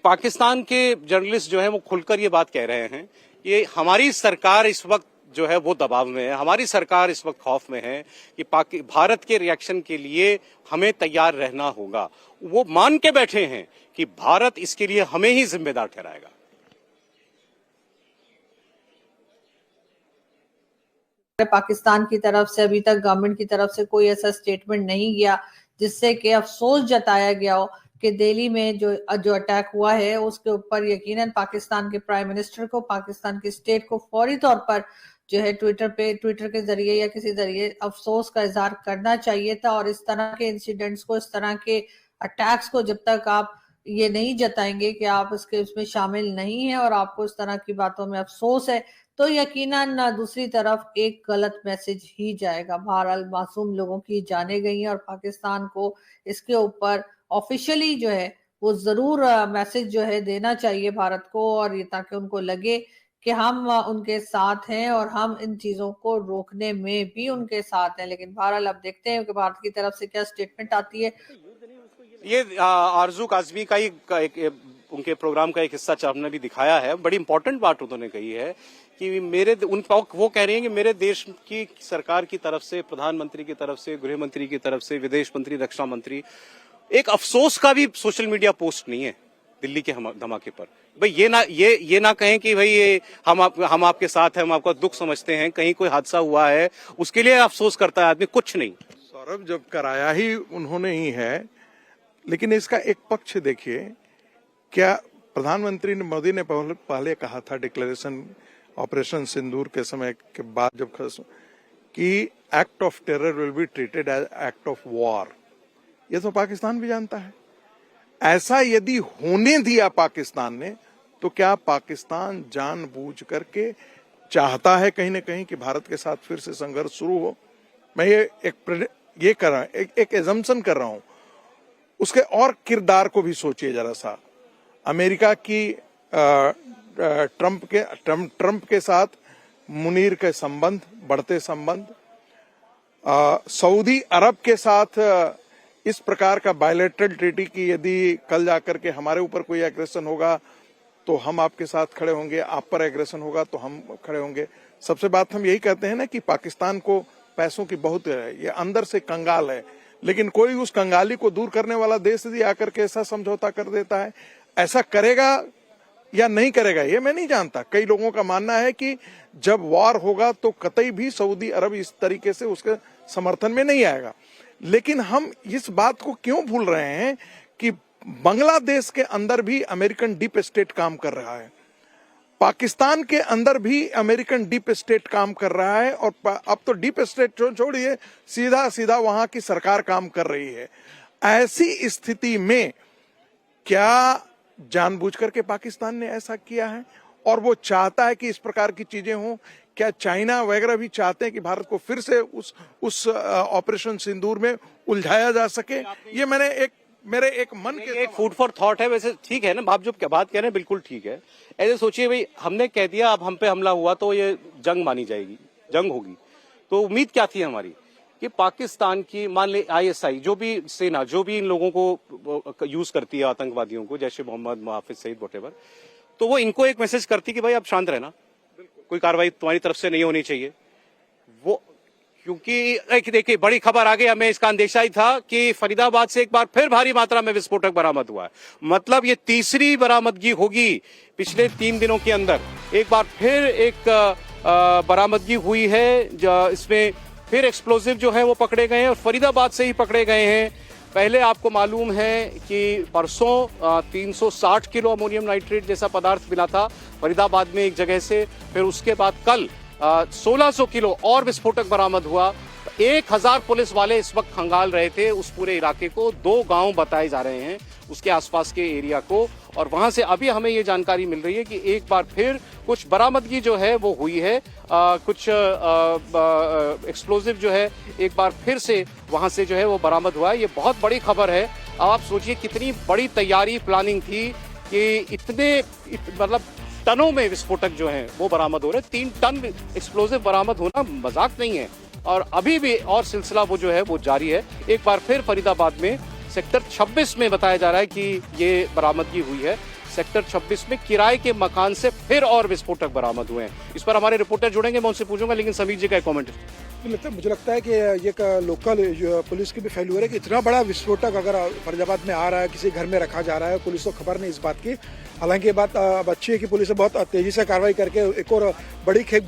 पाकिस्तान के जर्नलिस्ट जो है वो खुलकर ये बात कह रहे हैं, ये हमारी सरकार इस वक्त जो है वो दबाव में है, हमारी सरकार इस वक्त खौफ में है कि भारत के रिएक्शन के लिए हमें तैयार रहना होगा। वो मान के बैठे हैं कि भारत इसके लिए हमें ही जिम्मेदार ठहराएगा। पाकिस्तान की तरफ से अभी तक गवर्नमेंट की तरफ से कोई ऐसा स्टेटमेंट नहीं गया जिससे कि अफसोस जताया गया हो कि दिल्ली में जो अटैक हुआ है उसके ऊपर यकीनन पाकिस्तान के प्राइम मिनिस्टर को, पाकिस्तान की स्टेट को फौरी तौर पर जो है ट्विटर के जरिए या किसी जरिए अफसोस का इजहार करना चाहिए था। और इस तरह के इंसिडेंट्स को, इस तरह के अटैक्स को जब तक आप ये नहीं जताएंगे कि आप उसमें शामिल नहीं है और आपको इस तरह की बातों में अफसोस है, तो यकीनन दूसरी तरफ एक गलत मैसेज ही जाएगा। बहरहाल मासूम लोगों की जाने गई हैं और पाकिस्तान को इसके ऊपर ऑफिशियली जो है वो जरूर मैसेज जो है देना चाहिए भारत को, और ये ताकि उनको लगे कि हम उनके साथ हैं और हम इन चीजों को रोकने में भी उनके साथ हैं। लेकिन बहरहाल अब देखते हैं कि भारत की तरफ से क्या स्टेटमेंट आती है। ये आरजू काजमी का ही उनके प्रोग्राम का एक हिस्सा हमने भी दिखाया है। बड़ी इंपॉर्टेंट बात उन्होंने कही है कि वो कह रही हैं कि मेरे देश की सरकार की तरफ से, प्रधानमंत्री की तरफ से, गृह मंत्री की तरफ से, विदेश मंत्री, रक्षा मंत्री, एक अफसोस का भी सोशल मीडिया पोस्ट नहीं है दिल्ली के धमाके पर। भाई ये ना कहें कि भाई ये हम आपके साथ हैं, हम आपका दुख समझते हैं, कहीं कोई हादसा हुआ है उसके लिए अफसोस करता है आदमी, कुछ नहीं। सौरभ, जब कराया ही उन्होंने ही है, लेकिन इसका एक पक्ष देखिए, क्या प्रधानमंत्री मोदी ने पहले कहा था डिक्लेरेशन ऑपरेशन सिंदूर के समय के बाद जब कि act of terror will be treated as act of war. ये तो पाकिस्तान भी जानता है। ऐसा यदि होने दिया पाकिस्तान ने, तो क्या पाकिस्तान जानबूझ करके चाहता है कहीं न कहीं कि भारत के साथ फिर से संघर्ष शुरू हो? मैं ये कर रहा हूं, एक एजम्पशन कर रहा हूं। उसके और किरदार को भी सोचिए जरा सा। अमेरिका की ट्रंप के साथ मुनीर के संबंध, बढ़ते संबंध, सऊदी अरब के साथ इस प्रकार का बायलैटरल ट्रीटी की यदि कल जाकर के हमारे ऊपर कोई एग्रेशन होगा तो हम आपके साथ खड़े होंगे, आप पर एग्रेशन होगा तो हम खड़े होंगे। सबसे बात हम यही कहते हैं ना कि पाकिस्तान को पैसों की बहुत है, ये अंदर से कंगाल है, लेकिन कोई उस कंगाली को दूर करने वाला देश यदि आकर के ऐसा समझौता कर देता है, ऐसा करेगा या नहीं करेगा ये मैं नहीं जानता। कई लोगों का मानना है कि जब वॉर होगा तो कतई भी सऊदी अरब इस तरीके से उसके समर्थन में नहीं आएगा। लेकिन हम इस बात को क्यों भूल रहे हैं कि बांग्लादेश के अंदर भी अमेरिकन डीप स्टेट काम कर रहा है, पाकिस्तान के अंदर भी अमेरिकन डीप स्टेट काम कर रहा है, और अब तो डीप स्टेट छोड़िए, सीधा सीधा वहां की सरकार काम कर रही है। ऐसी स्थिति में क्या जानबूझ करके पाकिस्तान ने ऐसा किया है और वो चाहता है कि इस प्रकार की चीजें हों? क्या चाइना वगैरह भी चाहते हैं कि भारत को फिर से उस ऑपरेशन सिंदूर में उलझाया जा सके? ये मेरे एक मन के एक फूड फॉर थॉट है। वैसे ठीक है ना, आप जो बात कह रहे हैं बिल्कुल ठीक है। ऐसे सोचिए भाई, हमने कह दिया अब हम पे हमला हुआ तो ये जंग मानी जाएगी, जंग होगी। तो उम्मीद क्या थी हमारी कि पाकिस्तान की, मान ले ISI जो भी सेना, जो भी इन लोगों को यूज करती है, आतंकवादियों को, जैसे मोहम्मद, मुहाफिज सईद, व्हाटएवर, तो वो इनको एक मैसेज करती कि भाई आप शांत रहना, कोई कार्रवाई तुम्हारी तरफ से नहीं होनी चाहिए। वो क्योंकि देखिए बड़ी खबर आ गई, हमें इसका अंदेशा ही था कि फरीदाबाद से एक बार फिर भारी मात्रा में विस्फोटक बरामद हुआ है। मतलब ये तीसरी बरामदगी होगी पिछले 3 दिनों के अंदर। एक बार फिर एक बरामदगी हुई है, इसमें फिर एक्सप्लोजिव जो है वो पकड़े गए हैं और फरीदाबाद से ही पकड़े गए हैं। पहले आपको मालूम है कि परसों 360 किलो अमोनियम नाइट्रेट जैसा पदार्थ मिला था फरीदाबाद में एक जगह से। फिर उसके बाद कल 1600 किलो और विस्फोटक बरामद हुआ। 1000 पुलिस वाले इस वक्त खंगाल रहे थे उस पूरे इलाके को। 2 गांव बताए जा रहे हैं उसके आसपास के एरिया को, और वहां से अभी हमें ये जानकारी मिल रही है कि एक बार फिर कुछ बरामदगी जो है वो हुई है। कुछ एक्सप्लोजिव जो है एक बार फिर से वहां से जो है वो बरामद हुआ है। ये बहुत बड़ी खबर है। अब आप सोचिए कितनी बड़ी तैयारी, प्लानिंग थी कि मतलब टनों में विस्फोटक जो हैं वो बरामद हो रहे हैं। 3 टन एक्सप्लोजिव बरामद होना मजाक नहीं है, और अभी भी और सिलसिला वो जो है वो जारी है। एक बार फिर फरीदाबाद में सेक्टर 26 में बताया जा रहा है कि ये बरामदगी हुई है। सेक्टर 26 में किराए के मकान से फिर और विस्फोटक बरामद हुए हैं। इस पर हमारे रिपोर्टर जुड़ेंगे, मैं उनसे पूछूंगा, लेकिन समीर जी का कमेंट। मुझे लगता है कि ये लोकल पुलिस की भी फेल्यूर है कि इतना बड़ा विस्फोटक अगर फरीदाबाद में आ रहा है, किसी घर में रखा जा रहा है, पुलिस को खबर नहीं इस बात की। हालांकि ये बात अब अच्छी है कि पुलिस ने बहुत तेजी से कार्रवाई करके एक और बड़ी खेप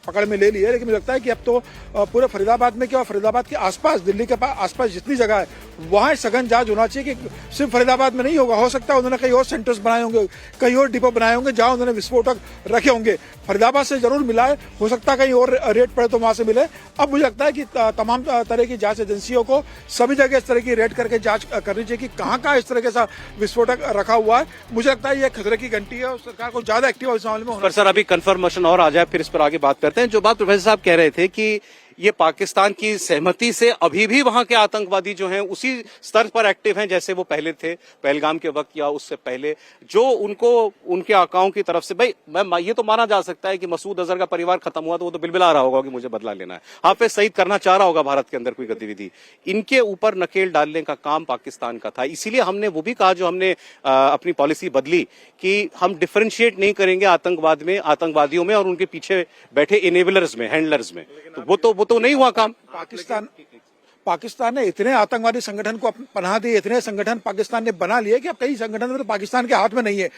पकड़ में ले ली है, लेकिन मुझे लगता है कि अब तो पूरे फरीदाबाद में क्या, फरीदाबाद के आसपास, दिल्ली के आसपास जितनी जगह है वहाँ सघन जांच होना चाहिए कि सिर्फ फरीदाबाद में नहीं होगा, हो सकता है उन्होंने कहीं और सेंटर्स बनाए होंगे, कहीं और डिपो बनाए होंगे जहां उन्होंने विस्फोटक रखे होंगे। फरीदाबाद से जरूर मिला है, हो सकता है कहीं और रेड पड़े तो वहां से मिले। अब मुझे लगता है कि तमाम तरह की जांच एजेंसियों को सभी जगह इस तरह की रेड करके जांच करनी चाहिए कि कहाँ इस तरह का विस्फोटक रखा हुआ है। मुझे लगता है ये खतरे की घंटी है और सरकार को ज्यादा एक्टिव इस मामले में होना। पर सर अभी कंफर्मेशन और आ जाए, फिर इस पर आगे बात करते हैं। जो बात प्रोफेसर साहब कह रहे थे कि ये पाकिस्तान की सहमति से अभी भी वहां के आतंकवादी जो हैं उसी स्तर पर एक्टिव हैं जैसे वो पहले थे, पहलगाम के वक्त या उससे पहले, जो उनको उनके आकाओं की तरफ से, भाई मैं ये तो माना जा सकता है कि मसूद अजहर का परिवार खत्म हुआ तो वो तो बिलबिला रहा होगा कि मुझे बदला लेना है, हाफिज सईद करना चाह रहा होगा भारत के अंदर कोई गतिविधि, इनके ऊपर नकेल डालने का काम पाकिस्तान का था। इसीलिए हमने वो भी कहा, जो हमने अपनी पॉलिसी बदली कि हम डिफरेंशिएट नहीं करेंगे आतंकवाद में, आतंकवादियों में और उनके पीछे बैठे इनेबलर्स में, हैंडलर्स में। तो वो तो नहीं हुआ काम। पाकिस्तान ने इतने आतंकवादी संगठन को पनाह दी, इतने संगठन पाकिस्तान ने बना लिए कि अब कई संगठन तो पाकिस्तान के हाथ में नहीं है।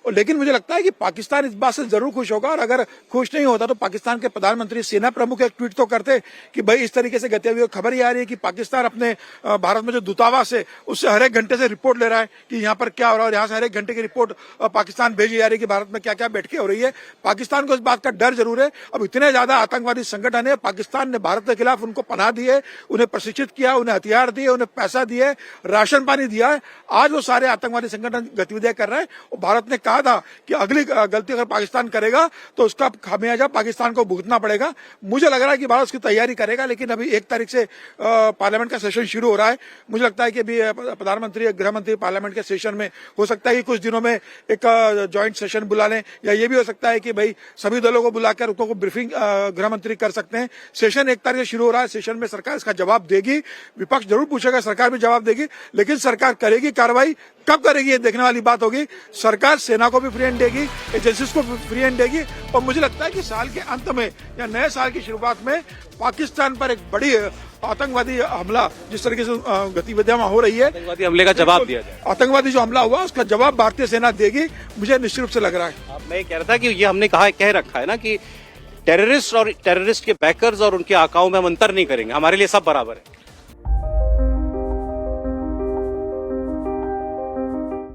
लेकिन मुझे लगता है कि पाकिस्तान इस बात से जरूर खुश होगा, और अगर खुश नहीं होता तो पाकिस्तान के प्रधानमंत्री, सेना प्रमुख एक ट्वीट तो करते कि भाई इस तरीके से गतिविधियों, खबर ये आ रही है कि पाकिस्तान अपने भारत में जो दूतावास है उससे हर एक घंटे से रिपोर्ट ले रहा है कि यहाँ पर क्या हो रहा है, और यहाँ से हर एक घंटे की रिपोर्ट पाकिस्तान भेजी जा रही है कि भारत में क्या क्या बैठकें हो रही है। पाकिस्तान को इस बात का डर जरूर है। अब इतने ज्यादा आतंकवादी संगठन है, पाकिस्तान ने भारत के खिलाफ उनको पनाह दी है, उन्हें प्रशिक्षित किया, उन्हें हथियार दिए, उन्हें पैसा दिए, राशन पानी दिया है। आज वो सारे आतंकवादी संगठन गतिविधियां कर रहे हैं और भारत ने कहा था कि अगली गलती अगर पाकिस्तान करेगा तो उसका खामियाजा पाकिस्तान को भुगतना पड़ेगा। मुझे लग रहा है कि भारत उसकी तैयारी करेगा, लेकिन अभी 1 तारीख से पार्लियामेंट का सेशन शुरू हो रहा है। मुझे लगता है कि अभी प्रधानमंत्री, गृह मंत्री पार्लियामेंट के सेशन में हो सकता है कि कुछ दिनों में एक ज्वाइंट सेशन बुला लें, या ये भी हो सकता है कि भाई सभी दलों को बुलाकर उनको ब्रीफिंग गृह मंत्री कर सकते हैं। सेशन 1 तारीख से शुरू हो रहा है। सेशन में सरकार इसका जवाब देगी, विपक्ष जरूर पूछेगा, सरकार भी जवाब देगी, लेकिन सरकार करेगी कार्रवाई, कब करेगी ये देखने वाली बात होगी। सरकार सेना को भी फ्री हैंड देगी, एजेंसीज को फ्री हैंड देगी, और मुझे लगता है कि साल के अंत में या नए साल की शुरुआत में पाकिस्तान पर एक बड़ी आतंकवादी हमला, जिस तरीके से गतिविधियां हो रही है, आतंकवादी हमले का जवाब दिया जाए। आतंकवादी जो हमला हुआ उसका जवाब भारतीय सेना देगी, मुझे निश्चित रूप से लग रहा है। मैं ये कह रहा था कि ये हमने कह रखा है ना कि टेररिस्ट और टेररिस्ट के बैकर्स और उनके आकाओं में हम अंतर नहीं करेंगे, हमारे लिए सब बराबर है।